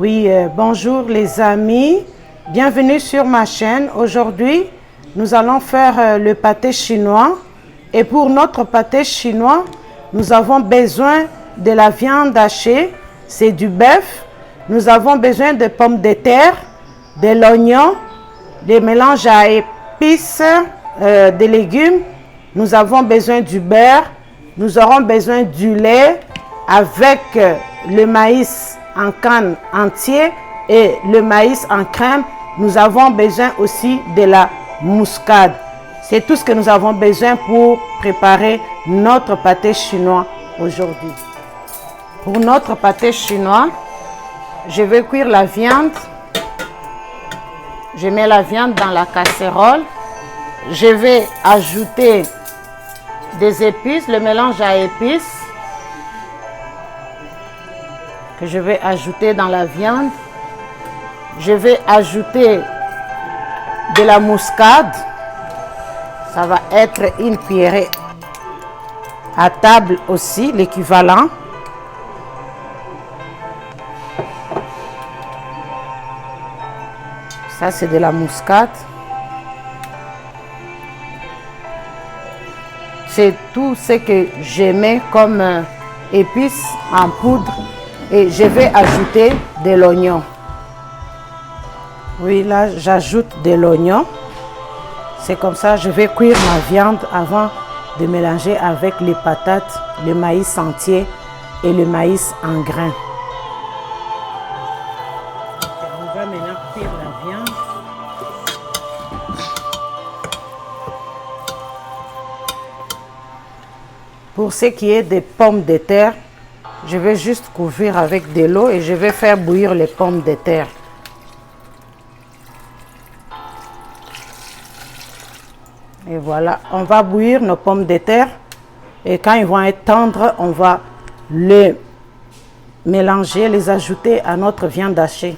Oui, bonjour les amis, bienvenue sur ma chaîne. Aujourd'hui, nous allons faire le pâté chinois. Et pour notre pâté chinois, nous avons besoin de la viande hachée, c'est du bœuf. Nous avons besoin de pommes de terre, de l'oignon, des mélanges à épices, des légumes. Nous avons besoin du beurre. Nous aurons besoin du lait avec le maïs en canne entier et le maïs en crème. Nous avons besoin aussi de la muscade. C'est tout ce que nous avons besoin pour préparer notre pâté chinois aujourd'hui. Pour notre pâté chinois, je vais cuire la viande. Je mets la viande dans la casserole. Je vais ajouter des épices, le mélange à épices que je vais ajouter dans la viande. Je vais ajouter de la muscade. Ça va être une cuillerée à table aussi, l'équivalent. Ça, c'est de la muscade. C'est tout ce que je mets comme épices en poudre. Et je vais ajouter de l'oignon. Oui, là, j'ajoute de l'oignon. C'est comme ça, je vais cuire ma viande avant de mélanger avec les patates, le maïs entier et le maïs en grains. On va maintenant cuire la viande. Pour ce qui est des pommes de terre, je vais juste couvrir avec de l'eau et je vais faire bouillir les pommes de terre. Et voilà, on va bouillir nos pommes de terre et quand ils vont être tendres, on va les mélanger, les ajouter à notre viande hachée.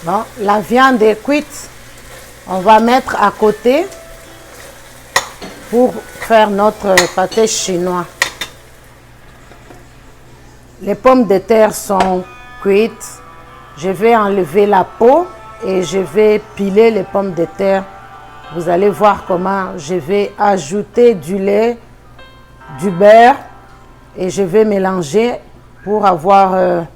Bon, la viande est cuite. On va mettre à côté pour faire notre pâté chinois. Les pommes de terre sont cuites. Je vais enlever la peau et je vais piler les pommes de terre. Vous allez voir comment je vais ajouter du lait, du beurre et je vais mélanger pour avoir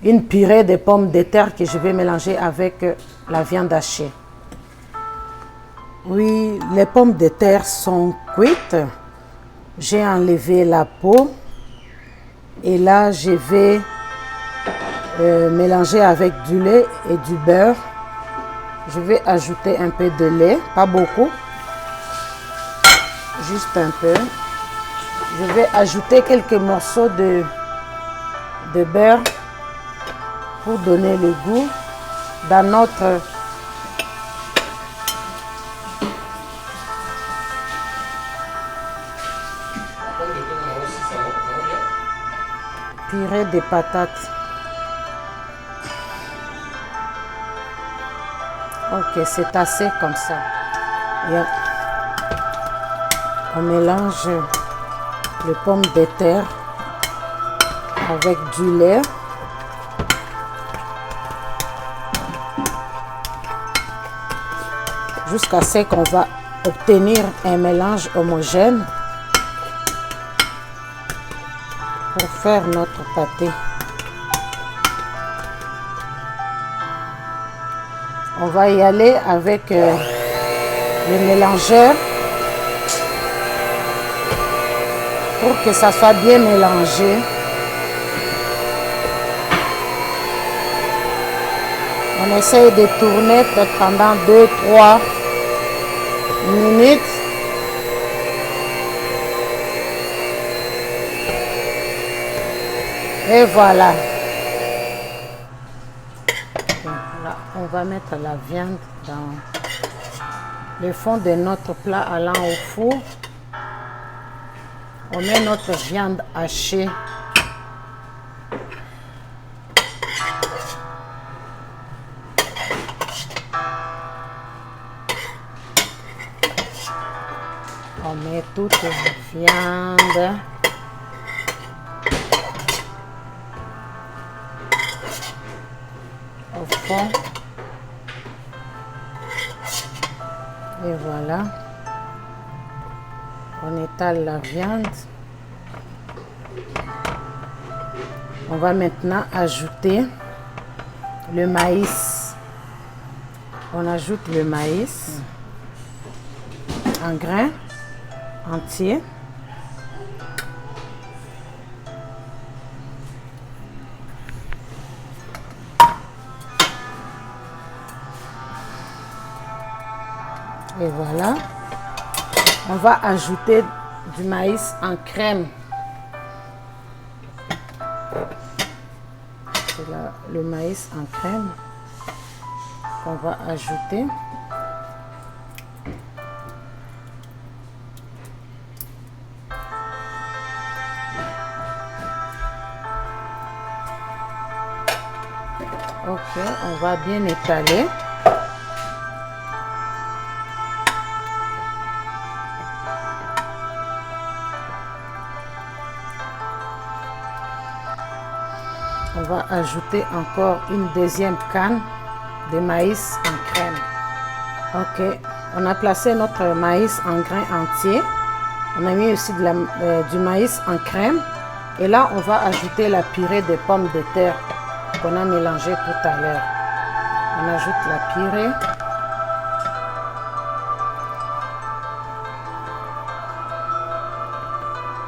une purée de pommes de terre que je vais mélanger avec la viande hachée. Oui, les pommes de terre sont cuites. J'ai enlevé la peau. Et là, je vais mélanger avec du lait et du beurre. Je vais ajouter un peu de lait, pas beaucoup. Juste un peu. Je vais ajouter quelques morceaux de beurre pour donner le goût dans notre purée de patates. Ok, c'est assez comme ça. Et on mélange les pommes de terre avec du lait. Jusqu'à ce qu'on va obtenir un mélange homogène pour faire notre pâté. On va y aller avec le mélangeur pour que ça soit bien mélangé. On essaye de tourner peut-être pendant 2-3 minutes. Et voilà. On va mettre la viande dans le fond de notre plat allant au four. On met notre viande hachée. On met toute la viande. Au fond. Et voilà. On étale la viande. On va maintenant ajouter le maïs. On ajoute le maïs en grains entiers. Et voilà. On va ajouter du maïs en crème. C'est le maïs en crème qu'on va ajouter. Ok, on va bien étaler. On va ajouter encore une deuxième canne de maïs en crème. Ok, on a placé notre maïs en grains entiers. On a mis aussi du maïs en crème. Et là, on va ajouter la purée de pommes de terre qu'on a mélangée tout à l'heure. On ajoute la purée.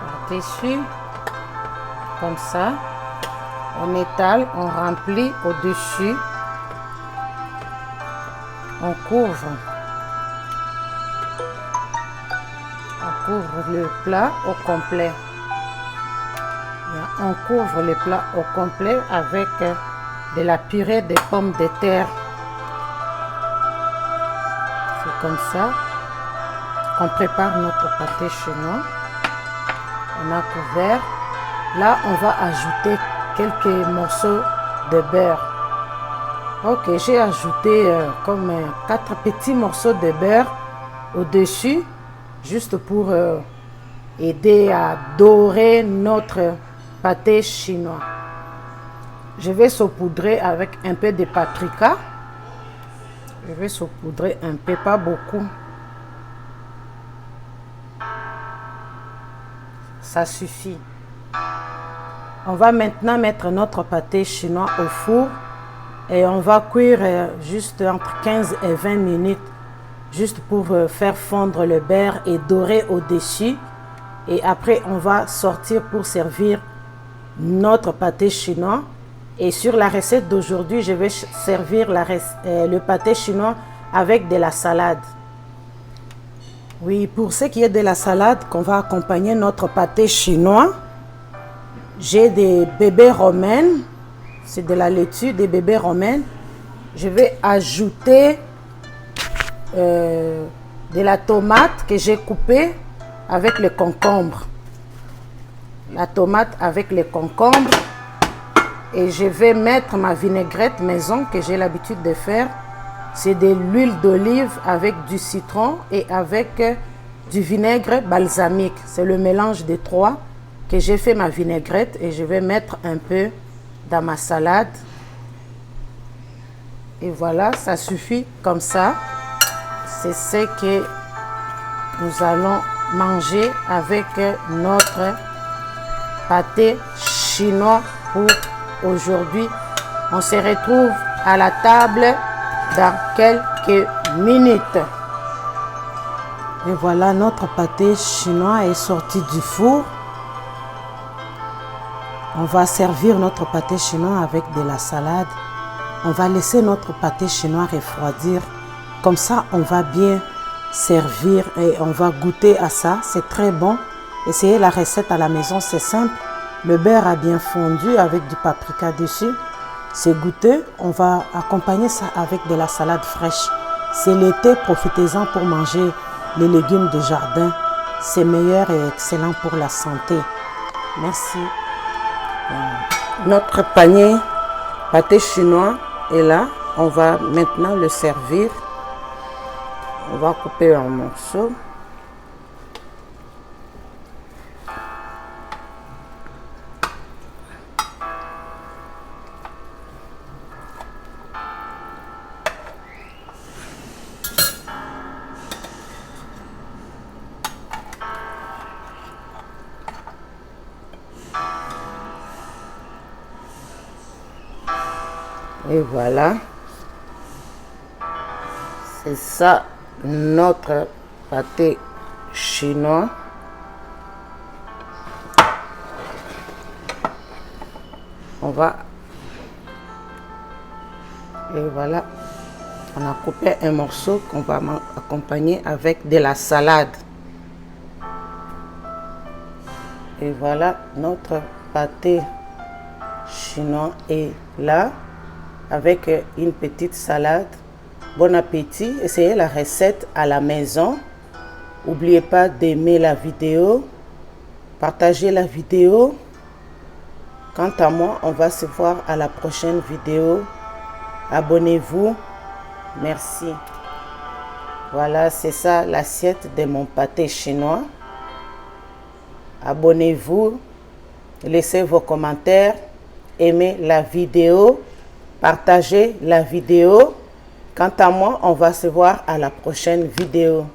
Par-dessus, comme ça. On étale, on remplit au-dessus. On couvre. On couvre le plat au complet. On couvre le plat au complet avec de la purée de pommes de terre. C'est comme ça qu'on prépare notre pâté chinois. On a couvert. Là, on va ajouter quelques morceaux de beurre. Ok, j'ai ajouté comme 4 petits morceaux de beurre au-dessus, juste pour aider à dorer notre pâté chinois. Je vais saupoudrer avec un peu de paprika. Je vais saupoudrer un peu, pas beaucoup. Ça suffit. On va maintenant mettre notre pâté chinois au four et on va cuire juste entre 15 et 20 minutes, juste pour faire fondre le beurre et dorer au-dessus. Et après, on va sortir pour servir notre pâté chinois. Et sur la recette d'aujourd'hui, je vais servir le pâté chinois avec de la salade. Oui, pour ce qui est de la salade qu'on va accompagner notre pâté chinois, j'ai des bébés romaines, c'est de la laitue, des bébés romaines. Je vais ajouter de la tomate que j'ai coupée avec le concombre. La tomate avec le concombre. Et je vais mettre ma vinaigrette maison que j'ai l'habitude de faire. C'est de l'huile d'olive avec du citron et avec du vinaigre balsamique. C'est le mélange des trois que j'ai fait ma vinaigrette et je vais mettre un peu dans ma salade. Et voilà, ça suffit comme ça. C'est ce que nous allons manger avec notre pâté chinois pour aujourd'hui. On se retrouve à la table dans quelques minutes. Et voilà, notre pâté chinois est sorti du four. On va servir notre pâté chinois avec de la salade. On va laisser notre pâté chinois refroidir. Comme ça, on va bien servir et on va goûter à ça. C'est très bon. Essayez la recette à la maison, c'est simple. Le beurre a bien fondu avec du paprika dessus. C'est goûteux. On va accompagner ça avec de la salade fraîche. C'est l'été, profitez-en pour manger les légumes de jardin. C'est meilleur et excellent pour la santé. Merci. Notre panier pâté chinois est là. On va maintenant le servir. On va couper en morceaux. Et voilà. C'est ça notre pâté chinois. On va... Et voilà. On a coupé un morceau qu'on va accompagner avec de la salade. Et voilà, notre pâté chinois est là avec une petite salade. Bon appétit, essayez la recette à la maison. N'oubliez pas d'aimer la vidéo, partagez la vidéo. Quant à moi, on va se voir à la prochaine vidéo. Abonnez-vous. Merci. Voilà, c'est ça l'assiette de mon pâté chinois. Abonnez-vous, laissez vos commentaires, aimez la vidéo, partagez la vidéo. Quant à moi, on va se voir à la prochaine vidéo.